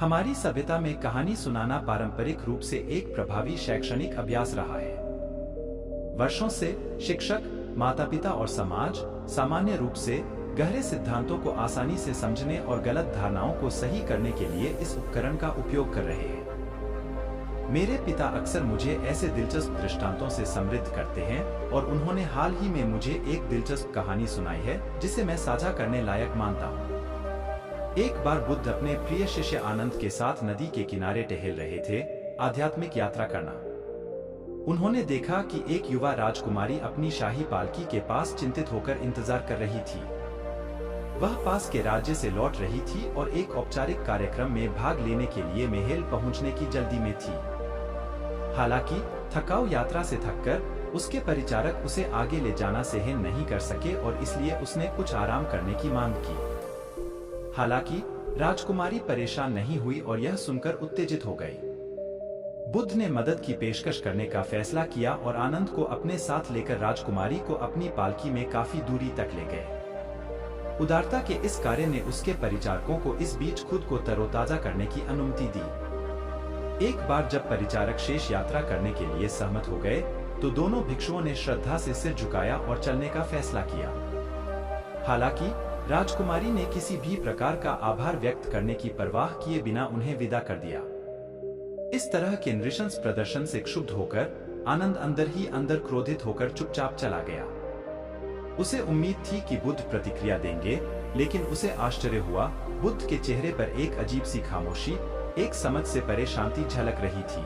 हमारी सभ्यता में कहानी सुनाना पारंपरिक रूप से एक प्रभावी शैक्षणिक अभ्यास रहा है। वर्षों से शिक्षक, माता-पिता और समाज सामान्य रूप से गहरे सिद्धांतों को आसानी से समझने और गलत धारणाओं को सही करने के लिए इस उपकरण का उपयोग कर रहे हैं। मेरे पिता अक्सर मुझे ऐसे दिलचस्प दृष्टांतों से समृद्ध करते हैं और उन्होंने हाल ही में मुझे एक दिलचस्प कहानी सुनाई है जिसे मैं साझा करने लायक मानता हूँ। एक बार बुद्ध अपने प्रिय शिष्य आनंद के साथ नदी के किनारे टहल रहे थे, आध्यात्मिक यात्रा करना। उन्होंने देखा कि एक युवा राजकुमारी अपनी शाही पालकी के पास चिंतित होकर इंतजार कर रही थी। वह पास के राज्य से लौट रही थी और एक औपचारिक कार्यक्रम में भाग लेने के लिए महल पहुंचने की जल्दी में थी। हालांकि थकाऊ यात्रा से थककर उसके परिचारक उसे आगे ले जाना सहन नहीं कर सके और इसलिए उसने कुछ आराम करने की मांग की। हालांकि राजकुमारी परेशान नहीं हुई और यह सुनकर उत्तेजित हो गई। बुद्ध ने मदद की पेशकश करने का फैसला किया और आनंद को अपने साथ लेकर राजकुमारी को अपनी पालकी में काफी दूरी तक ले गए। उदारता के इस कार्य ने उसके परिचारकों को इस बीच खुद को तरोताजा करने की अनुमति दी। एक बार जब परिचारक शेष यात्रा करने के लिए सहमत हो गए, तो दोनों भिक्षुओं ने श्रद्धा से सिर झुकाया और चलने का फैसला किया। हालांकि राजकुमारी ने किसी भी प्रकार का आभार व्यक्त करने की परवाह किए बिना उन्हें विदा कर दिया। इस तरह के नृशंस प्रदर्शन से क्षुब्ध होकर आनंद अंदर ही अंदर क्रोधित होकर चुपचाप चला गया। उसे उम्मीद थी कि बुद्ध प्रतिक्रिया देंगे, लेकिन उसे आश्चर्य हुआ। बुद्ध के चेहरे पर एक अजीब सी खामोशी, एक समझ से परे शांति झलक रही थी।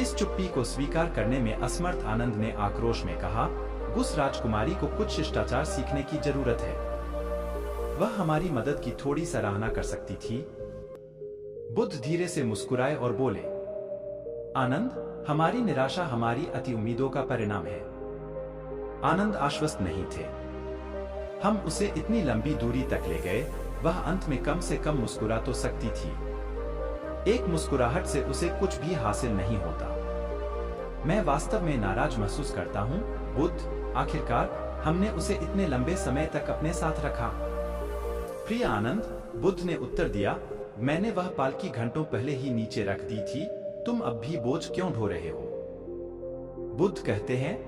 इस चुप्पी को स्वीकार करने में असमर्थ आनंद ने आक्रोश में कहा, उस राजकुमारी को कुछ शिष्टाचार सीखने की जरूरत है। वह हमारी मदद की थोड़ी सराहना कर सकती थी। बुद्ध धीरे से मुस्कुराए और बोले, आनंद, हमारी निराशा हमारी अति उम्मीदों का परिणाम है। आनंद आश्वस्त नहीं थे। हम उसे इतनी लंबी दूरी तक ले गए, वह अंत में कम से कम मुस्कुरा तो सकती थी। एक मुस्कुराहट से उसे कुछ भी हासिल नहीं होता। मैं वास्तव में नाराज महसूस करता हूँ बुद्ध, आखिरकार हमने उसे इतने लंबे समय तक अपने साथ रखा। प्रिय आनंद, बुद्ध ने उत्तर दिया, मैंने वह पालकी घंटों पहले ही नीचे रख दी थी, तुम अब भी बोझ क्यों ढो रहे हो? बुद्ध कहते हैं,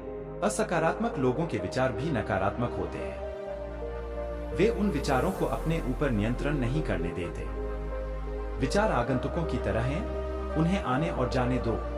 असकारात्मक लोगों के विचार भी नकारात्मक होते हैं। वे उन विचारों को अपने ऊपर नियंत्रण नहीं करने देते। विचार आगंतुकों की तरह हैं, उन्हें आने और जाने दो।